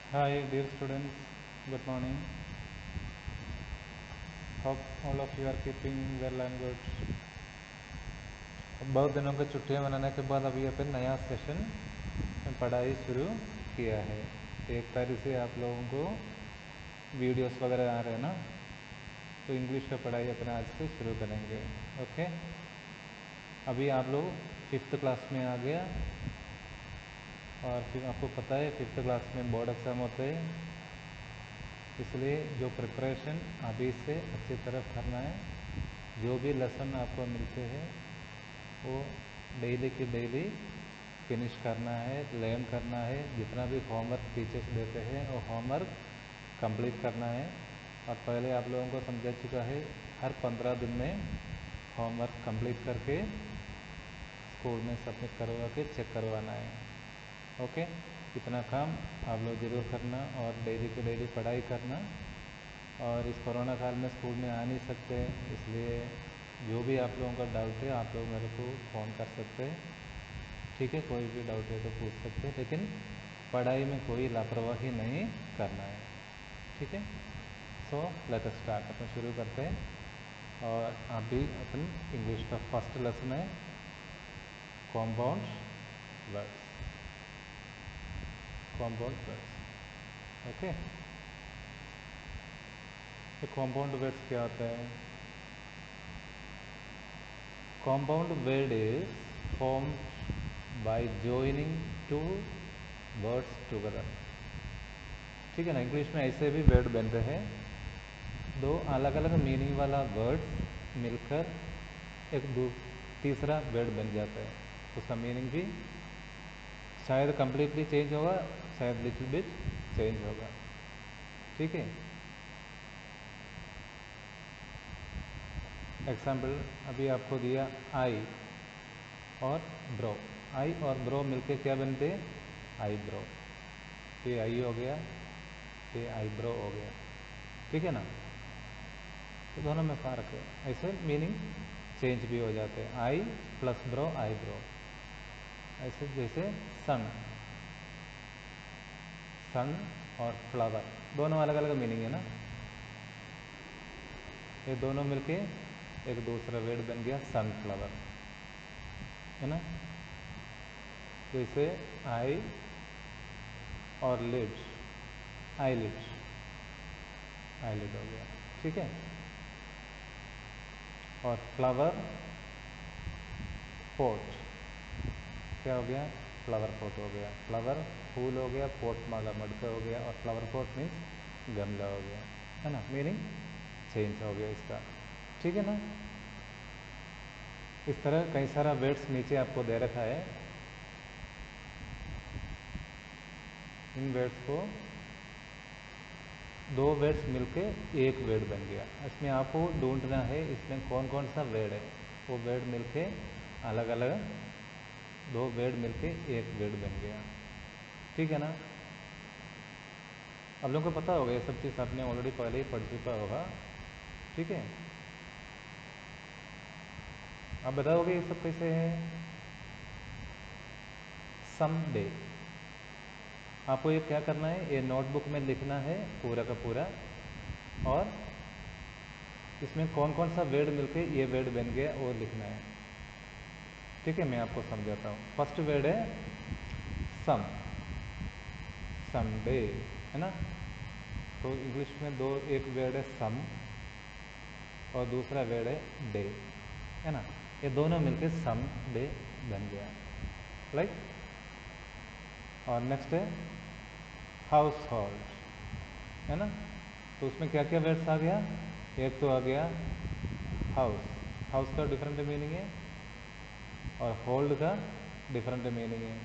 Hi, dear students. Good morning. Hope all of you are keeping well and good. अब बहुत दिनों की छुट्टियां मनाने के बाद अभी अपन नया सेशन में पढ़ाई शुरू किया है। 1 तारीख से आप लोगों को वीडियोस वगैरह आ रहे हैं ना, तो इंग्लिश का पढ़ाई अपन आज से शुरू करेंगे। ओके, अभी आप लोग 5th क्लास में आ गया और फिर आपको पता है 5th क्लास में बोर्ड एग्ज़ाम होते हैं, इसलिए जो प्रिपरेशन अभी से अच्छी तरह करना है। जो भी लेसन आपको मिलते हैं वो डेली की डेली फिनिश करना है, लर्न करना है। जितना भी होमवर्क टीचर्स देते हैं वो होमवर्क कंप्लीट करना है। और पहले आप लोगों को समझा चुका है, हर 15 दिन में होमवर्क कंप्लीट करके स्कूल में सबमिट करवा के चेक करवाना है। ओके, इतना काम आप लोग ज़रूर करना और डेली की डेली पढ़ाई करना। और इस कोरोना काल में स्कूल में आ नहीं सकते, इसलिए जो भी आप लोगों का डाउट है आप लोग मेरे को फ़ोन कर सकते हैं। ठीक है, कोई भी डाउट है तो पूछ सकते हैं, लेकिन पढ़ाई में कोई लापरवाही नहीं करना है। ठीक है, सो लेट अस स्टार्ट। अपन शुरू करते हैं। और अभी अपन इंग्लिश का फर्स्ट लेसन है compound words. Compound words, okay. तो कॉम्पाउंड वर्ड्स क्या होता है? Compound word is formed by joining two words together। ठीक है ना, इंग्लिश में ऐसे भी वर्ड बनते हैं, दो अलग अलग मीनिंग वाला वर्ड्स मिलकर एक तीसरा वर्ड बन जाता है। उसका मीनिंग भी शायद कंप्लीटली चेंज होगा, शायद लिटिल बिट चेंज होगा। ठीक है, एग्जाम्पल अभी आपको दिया आई और ब्रो। आई और ब्रो मिलके क्या बनते? आई ब्रो। ये आई हो गया, ये आई ब्रो हो गया। ठीक है ना, तो दोनों में फ़र्क है। ऐसे मीनिंग चेंज भी हो जाते हैं। आई प्लस ब्रो, आई ब्रो। ऐसे जैसे सन, सन और फ्लावर दोनों अलग अलग मीनिंग है ना, ये दोनों मिलके एक दूसरा वर्ड बन गया सनफ्लावर, है ना। जैसे आई और लिड, आईलिड, आईलिड हो गया। ठीक है, और फ्लावर पोट क्या हो गया? फ्लावर पोट हो गया। फ्लावर फूल हो गया, पोट माला मटका हो गया, और फ्लावर पोट मीन्स गमला हो गया, है ना। मीनिंग चेंज हो गया इसका। ठीक है ना, इस तरह कई सारा वर्ड्स नीचे आपको दे रखा है। इन वर्ड्स को दो वर्ड्स मिलके एक वर्ड बन गया। इसमें आपको ढूंढना है इसमें कौन कौन सा वर्ड है। वो वर्ड मिलके अलग अलग दो वर्ड मिलके एक वर्ड बन गया। ठीक है ना, आप लोगों को पता होगा, ये सब चीज़ आपने ऑलरेडी पहले ही पढ़ चुका होगा। ठीक है, आप बताओगे ये सब कैसे है? समडे, आपको ये क्या करना है, ये नोटबुक में लिखना है पूरा का पूरा, और इसमें कौन कौन सा वर्ड मिलके ये वर्ड बन गया वो लिखना है। ठीक है, मैं आपको समझाता हूँ। फर्स्ट वर्ड है सम, संडे, है ना। तो इंग्लिश में दो, एक वर्ड है सम और दूसरा वर्ड है डे, है ना। ये दोनों मिलके सम डे बन गया, राइट। और नेक्स्ट है हाउस होल्ड, है ना। तो उसमें क्या क्या वर्ड्स आ गया? एक तो आ गया हाउस, हाउस का डिफरेंट मीनिंग है, और होल्ड का डिफरेंट मीनिंग है,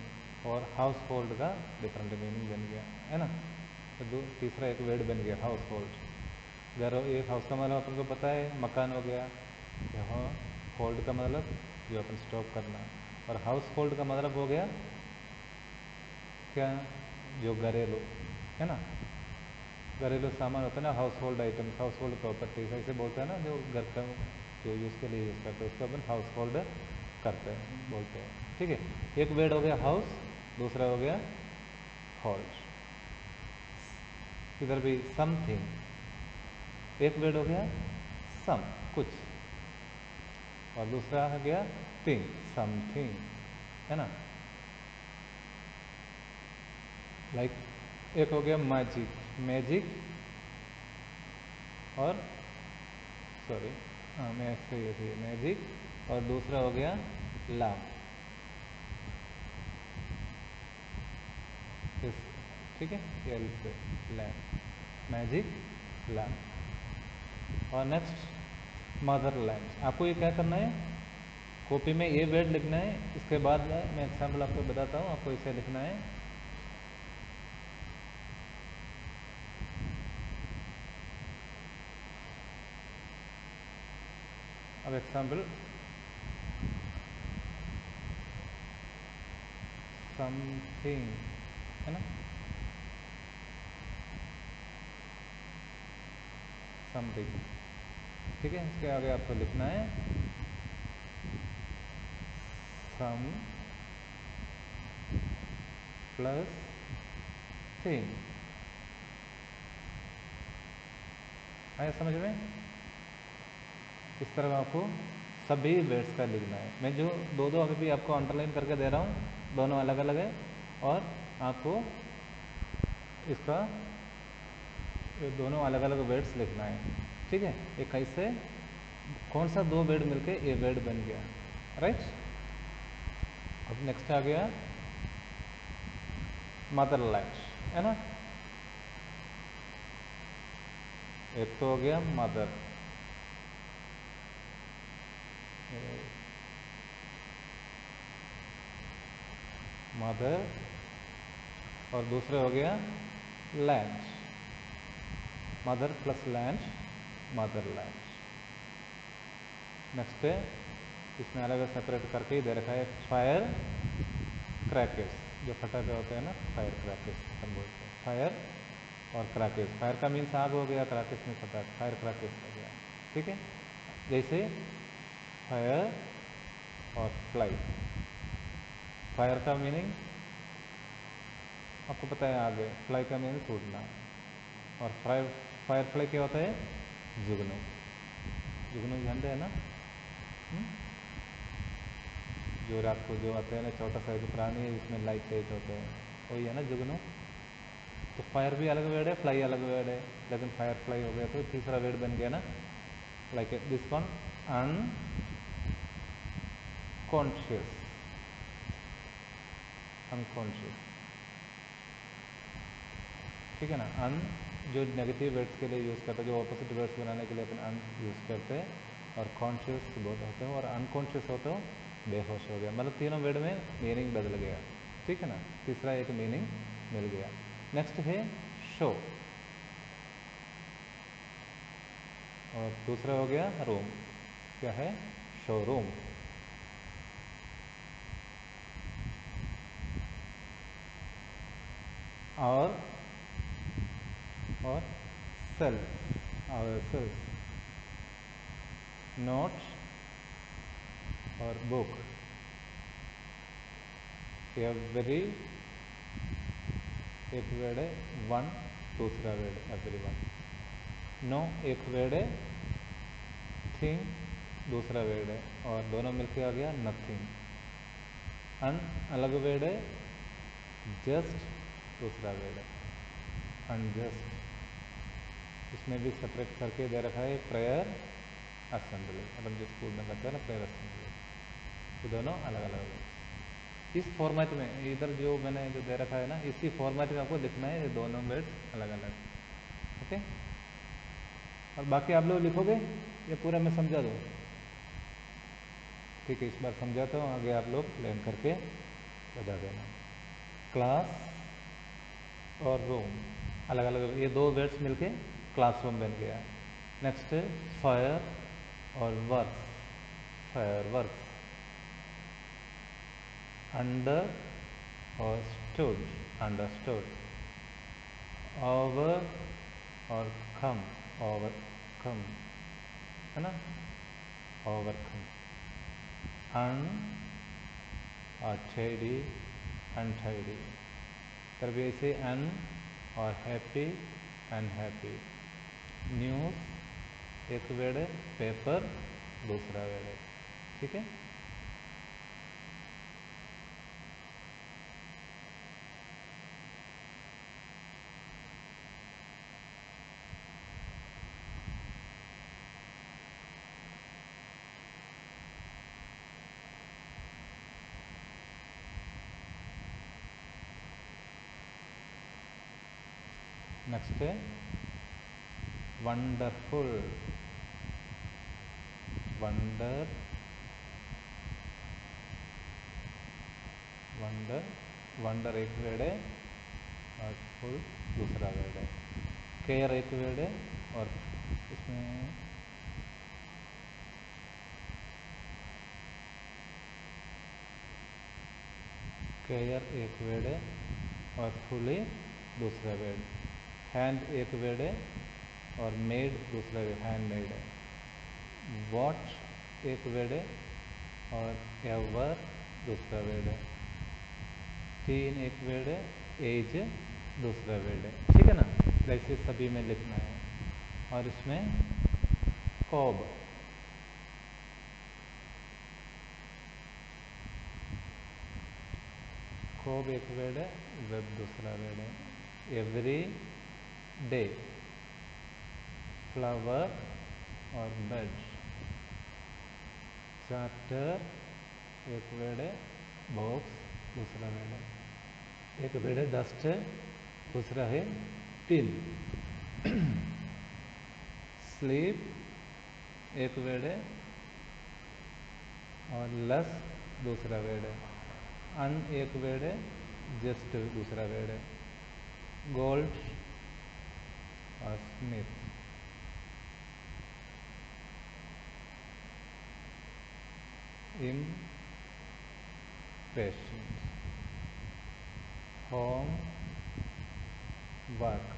और हाउस होल्ड का डिफरेंट मीनिंग बन गया, है ना। तो दो तीसरा एक वर्ड बन गया हाउस होल्ड। घर, एक हाउस का मतलब अपन को पता है मकान हो गया, यहाँ होल्ड का मतलब जो अपन स्टॉक करना, और हाउस होल्ड का मतलब हो गया क्या? जो घरेलू, है ना। घरेलू सामान होता है ना, house hold items, house hold properties ऐसे बोलते हैं ना, जो घर का जो यूज़ के लिए यूज़ करते हैं उसको अपन हाउस होल्ड करते हैं, बोलते हैं। ठीक है, एक वर्ड हो गया हाउस, दूसरा हो गया होल्ड। इधर भी समथिंग, एक वर्ड हो गया सम, कुछ, और दूसरा हो गया थिंग, समथिंग, है ना। लाइक एक हो गया मैजिक, मैजिक, और सॉरी मैं ये थी मैजिक, और दूसरा हो गया लैम्प, इस, ठीक है, एल से लैम्प, मैजिक लैम्प। और नेक्स्ट मदरलैंड। आपको ये क्या करना है, कॉपी में ये वर्ड लिखना है, इसके बाद मैं एग्जाम्पल आपको बताता हूँ, आपको इसे लिखना है। अब एग्जाम्पल समथिंग, है ना, समथिंग, ठीक है। इसके आगे आपको लिखना है सम प्लस थिंग। आया समझ में? इस तरह आपको सभी वर्ड्स का लिखना है। मैं जो दो दो अभी भी आपको अंडरलाइन करके दे रहा हूँ, दोनों अलग अलग है, और आपको इसका दोनों अलग अलग वर्ड्स लिखना है, ठीक है। ये कैसे, कौन सा दो वर्ड मिलके ये वर्ड बन गया, राइट। अब नेक्स्ट आ गया मदरलैंड, है ना। एक तो हो गया मदर, मदर, और दूसरे हो गया land, mother plus land, Motherland. Next है, इसमें अलग सेपरेट करके ही दे रखा है फायर क्रैकर्स, जो फटाके होते हैं ना, फायर क्रैकर्स हम बोलते हैं, फायर और क्रैकर्स। फायर का मीन्स आग हो गया, क्रैकर्स में फटाक, फायर क्रैकर्स हो गया, ठीक है। जैसे फायर और फ्लाई, फायर का मीनिंग आपको पता है आगे, फ्लाई का मीनिंग उड़ना, और फायर फायर फ्लाई क्या होता है, जुगनू, जुगनू जानते हैं ना, जो रात को जो आते हैं ना, छोटा सा एक प्राणी है, उसमें लाइट लाइट होते हैं, वही है ना जुगनू। तो फायर भी अलग वर्ड है, फ्लाई अलग वर्ड है, लेकिन फायर फ्लाई हो गया तो तीसरा वर्ड बन गया ना, like this one, unconscious, unconscious, ठीक है ना। अन जो नेगेटिव वर्ड्स के लिए यूज़ करते हैं, जो ऑपोजिट वर्ड्स बनाने के लिए अपन अन यूज़ करते हैं, और कॉन्शियस बहुत होते हो, और अनकॉन्शियस होते हो बेहोश हो गया, मतलब तीनों वर्ड में मीनिंग बदल गया, ठीक है ना। तीसरा एक मीनिंग मिल गया। नेक्स्ट है शो, और दूसरा हो गया रूम, क्या है, शोरूम। और सेल्फ, आवर सेल्फ, नोट और बुक, एवरी, एक वर्ड है, वन दूसरा वर्ड एवरी वन, नो एक वर्ड है, थिंग दूसरा वर्ड है, और दोनों मिलके आ गया नथिंग। अन अलग वर्ड है, जस्ट दूसरा वर्ड है, अनजस्ट। इसमें भी सेपरेट करके दे रखा है प्रेयर असेंबली, अपन जो स्कूल में करते हैं ना प्रेयर असेंबली, ये दोनों अलग अलग वर्ड्स। इस फॉर्मेट में इधर जो मैंने जो दे रखा है ना, इसी फॉर्मेट में आपको लिखना है, ये दोनों वर्ड्स अलग अलग, ओके। और बाकी आप लोग लिखोगे ये पूरा मैं समझा दूँ, ठीक है। इस बार समझाता हूँ, आगे आप लोग प्लान करके बता देना। क्लास और रूम अलग अलग, ये दो वर्ड्स मिलके क्लासरूम बन गया। नेक्स्ट है फायर और वर्क, फायर वर्क, अंडर और स्टूड, अंडरस्टूड, ओवर और कम, ओवरकम, है ना, ओवरकम, अन और टाइडी, अनटाइडी, फिर भी ऐसे अन और हैप्पी अनहैप्पी। न्यूज़ एक वर्ड है, पेपर दूसरा वर्ड है। ठीक है, नेक्स्ट है वंडरफुल। वंडर वंडर वंडर एक वर्ड है और फुल दूसरा वर्ड है। केयर एक वर्ड है और इसमें केयर एक वर्ड है और फुली दूसरा वर्ड। हैंड एक वर्ड है और मेड दूसरा वर्ड, हैंड मेड है। वॉच एक वर्ड है और एवर दूसरा वर्ड है। टीन एक वर्ड है, एज दूसरा वर्ड है। ठीक है ना, वैसे सभी में लिखना है। और इसमें कॉब कॉब एक वर्ड है, वेब दूसरा वर्ड है। एवरी डे फ्लावर और बेड। चार्टर एक वर्ड है, बॉक्स दूसरा वर्ड है। एक वर्ड है डस्ट है, दूसरा है टिन। स्लीप एक वर्ड है और लस दूसरा वर्ड है। अन एक वर्ड है, जस्ट दूसरा वर्ड है। गोल्ड और Smith. impatient। Home work.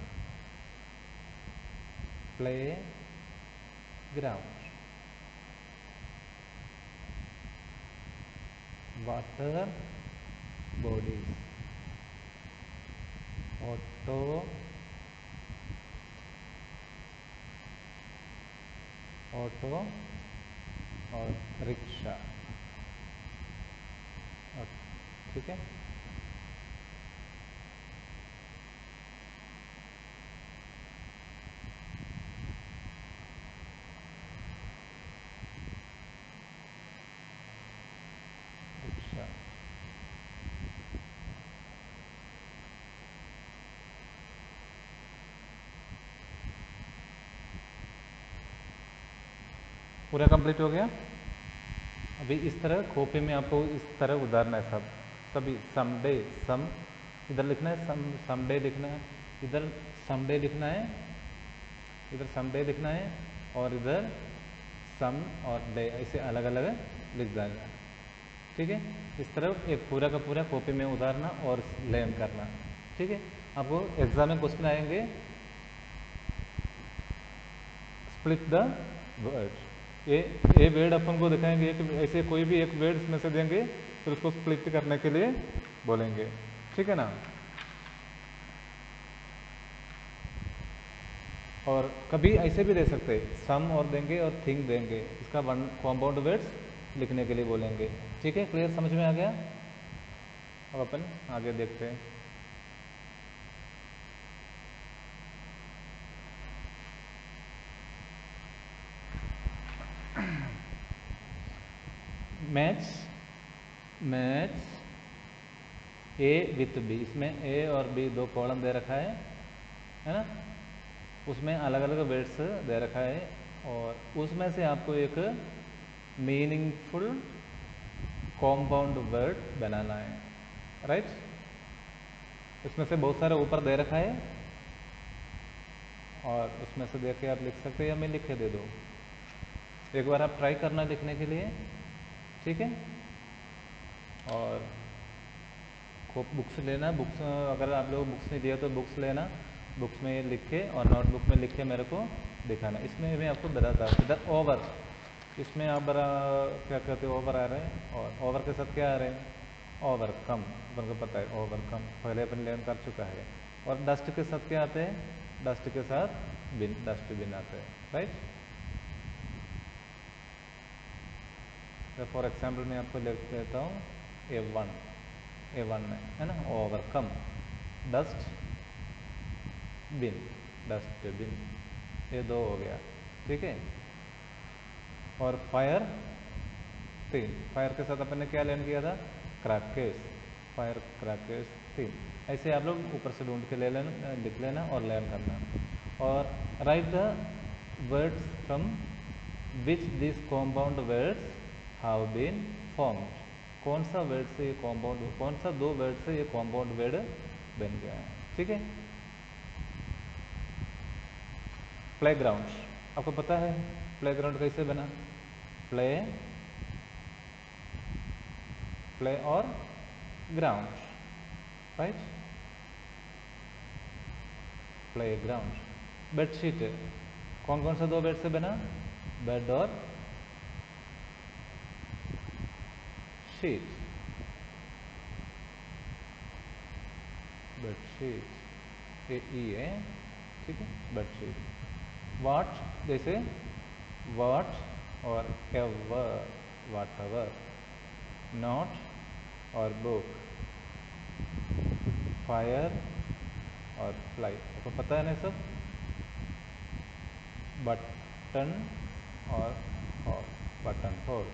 Play ground. Water bodies. Auto auto और रिक्शा। ठीक है, रिक्शा। पूरा कंप्लीट हो गया। अभी इस तरह कॉपी में आपको इस तरह उदाहरण है सब सभी। समडे सम इधर लिखना है, समडे लिखना है, इधर समडे लिखना है, इधर समडे लिखना है और इधर सम और डे ऐसे अलग अलग लिख देना। ठीक है, इस तरह एक पूरा का पूरा कॉपी में उतारना और लर्न करना। ठीक है, आपको एग्जाम में क्वेश्चन आएंगे, स्प्लिट द वर्ड। ये वर्ड अपन को दिखाएंगे, एक ऐसे कोई भी एक वर्ड इसमें से देंगे फिर उसको स्प्लिट करने के लिए बोलेंगे। ठीक है ना, और कभी ऐसे भी दे सकते हैं, सम और देंगे और थिंग देंगे, इसका वन कॉम्पाउंड वर्ड्स लिखने के लिए बोलेंगे। ठीक है, क्लियर, समझ में आ गया। अब अपन आगे देखते हैं। Match match A with B, इसमें ए और बी दो कॉलम दे रखा है ना, उसमें अलग अलग वर्ड्स दे रखा है और उसमें से आपको एक मीनिंगफुल कॉम्पाउंड वर्ड बनाना है। राइट, इसमें से बहुत सारे ऊपर दे रखा है और उसमें से देख के आप लिख सकते हैं या मैं लिख के दे दूँ। एक बार आप ट्राई करना लिखने के लिए। ठीक है, और बुक्स लेना, बुक्स अगर आप लोग बुक्स नहीं दिया तो बुक्स लेना, बुक्स में लिख के और नोटबुक में लिख के मेरे को दिखाना। इसमें मैं आपको बताता हूँ, इधर ओवर, इसमें आप बड़ा क्या कहते हो, ओवर आ रहे हैं और ओवर के साथ क्या आ रहे हैं, ओवरकम। अपन को पता है ओवरकम, पहले अपन लर्न कर चुका है। और डस्ट के साथ क्या आते हैं, डस्ट के साथ बिन, डस्टबिन आते हैं, राइट। फॉर एग्जाम्पल मैं आपको लिख देता हूँ A1 है ना, ओवरकम डस्ट बिन, डस्टबिन, ये 2 हो गया, ठीक है। और फायर 3, फायर के साथ अपन ने क्या लर्न किया था, क्रैकर्स, फायर क्रैकर्स 3। ऐसे आप लोग ऊपर से ढूंढ के ले लेना, लिख लेना और लर्न करना। और write the words from which this compound words have been formed. कौन सा वर्ड से ये कॉम्पाउंड, कौन सा 2 वर्ड से ये कॉम्पाउंड वर्ड बन गया है, ठीक है। प्लेग्राउंड, आपको पता है प्लेग्राउंड कैसे बना, प्ले, प्ले और ground, right, play ground. Bedsheet कौन कौन सा 2 बेड से बना, बेड और शीट, बेडशीट ये ई है, ठीक है, बेडशीट। वाट जैसे वाट और एवर, वाट एवर। नोट और बुक, फायर और फ्लाई, आपको पता है ना सब। बटन और होल, बटन होल।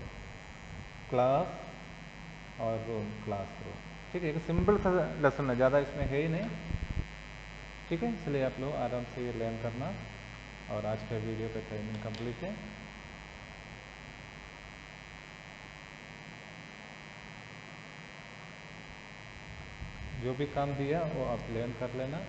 क्लास और रूम, क्लासरूम, ठीक है। एक सिंपल सा लेसन है, ज़्यादा इसमें है ही नहीं, ठीक है। इसलिए आप लोग आराम से ये लर्न करना। और आज का वीडियो का टाइमिंग कंप्लीट है। जो भी काम दिया वो आप लर्न कर लेना।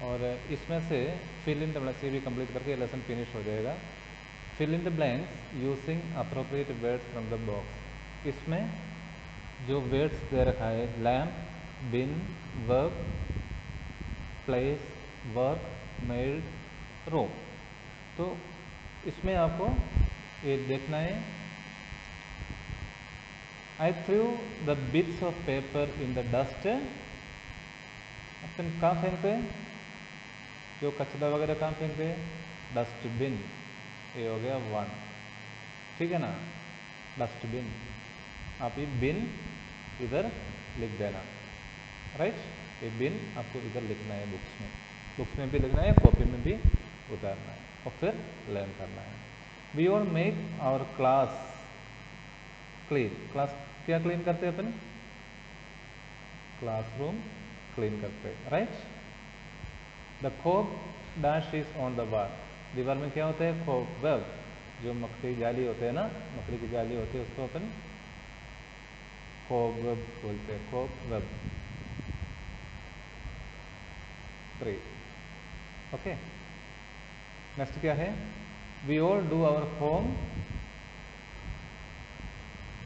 और इसमें से फिल इन द ब्लैंक्स ये भी कंप्लीट करके लेसन फिनिश हो जाएगा। Fill in the blanks using appropriate words from the box. इसमें जो वर्ड्स दे रखा है, lamp, bin, work, place, work, maid, room, तो इसमें आपको ये देखना है। I threw the bits of paper in the dust, अपन कहाँ फेंकते हैं, जो कचरा वगैरह कहाँ फेंकते हैं, डस्टबिन, ये हो गया 1, ठीक है ना, डस्टबिन। आप ये बिन इधर लिख देना, राइट। ये बिन आपको इधर लिखना है, बुक्स में भी लिखना है, कॉपी में भी उतारना है और फिर लर्न करना है। We all make our class clean, class क्या क्लीन करते हैं अपन, क्लासरूम क्लीन करते हैं, right. The cob dash is on the wall, दीवार में क्या होता है, कोब वेब, जो मकड़ी जाली होते हैं ना, मकड़ी की जाली होती है, उसको अपन कोब वेब बोलते हैं, कोब वेब 3, ओके। नेक्स्ट क्या है, we all do our home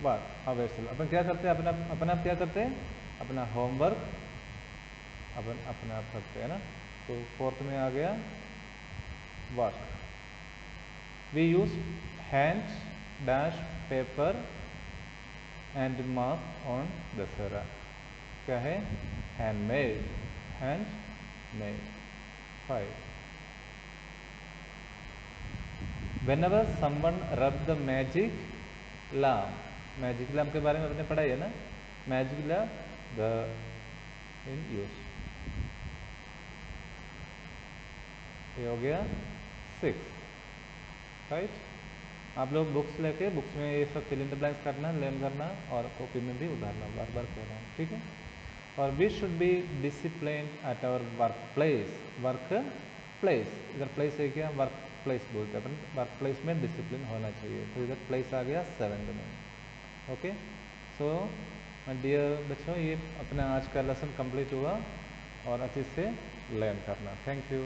work ourselves, अपन क्या करते हैं, अपना आप क्या करते हैं, अपना होमवर्क अपन अपने आप करते हैं ना। तो 4th में आ गया work. We use hand dash paper and mark on Dussehra, क्या है, handmade, handmade 5। Whenever someone rub the magic lamp, magic lamp के बारे में आपने पढ़ा है ना, magic lamp the in use, ये हो गया 6, राइट। आप लोग बुक्स लेके बुक्स में ये सब फिल इन द ब्लैंक्स करना, लर्न करना और कॉपी में भी उतारना, बार बार कह रहा हूँ, ठीक है। और we should be discipline at our work place, work place, इधर प्लेस है क्या, वर्क प्लेस बोलते हैं अपन, वर्क प्लेस में डिसिप्लिन होना चाहिए, तो इधर प्लेस आ गया 7th में, ओके। सो माय डियर बच्चों, ये अपना आज का लेसन कंप्लीट हुआ और अच्छे से लर्न करना। Thank you.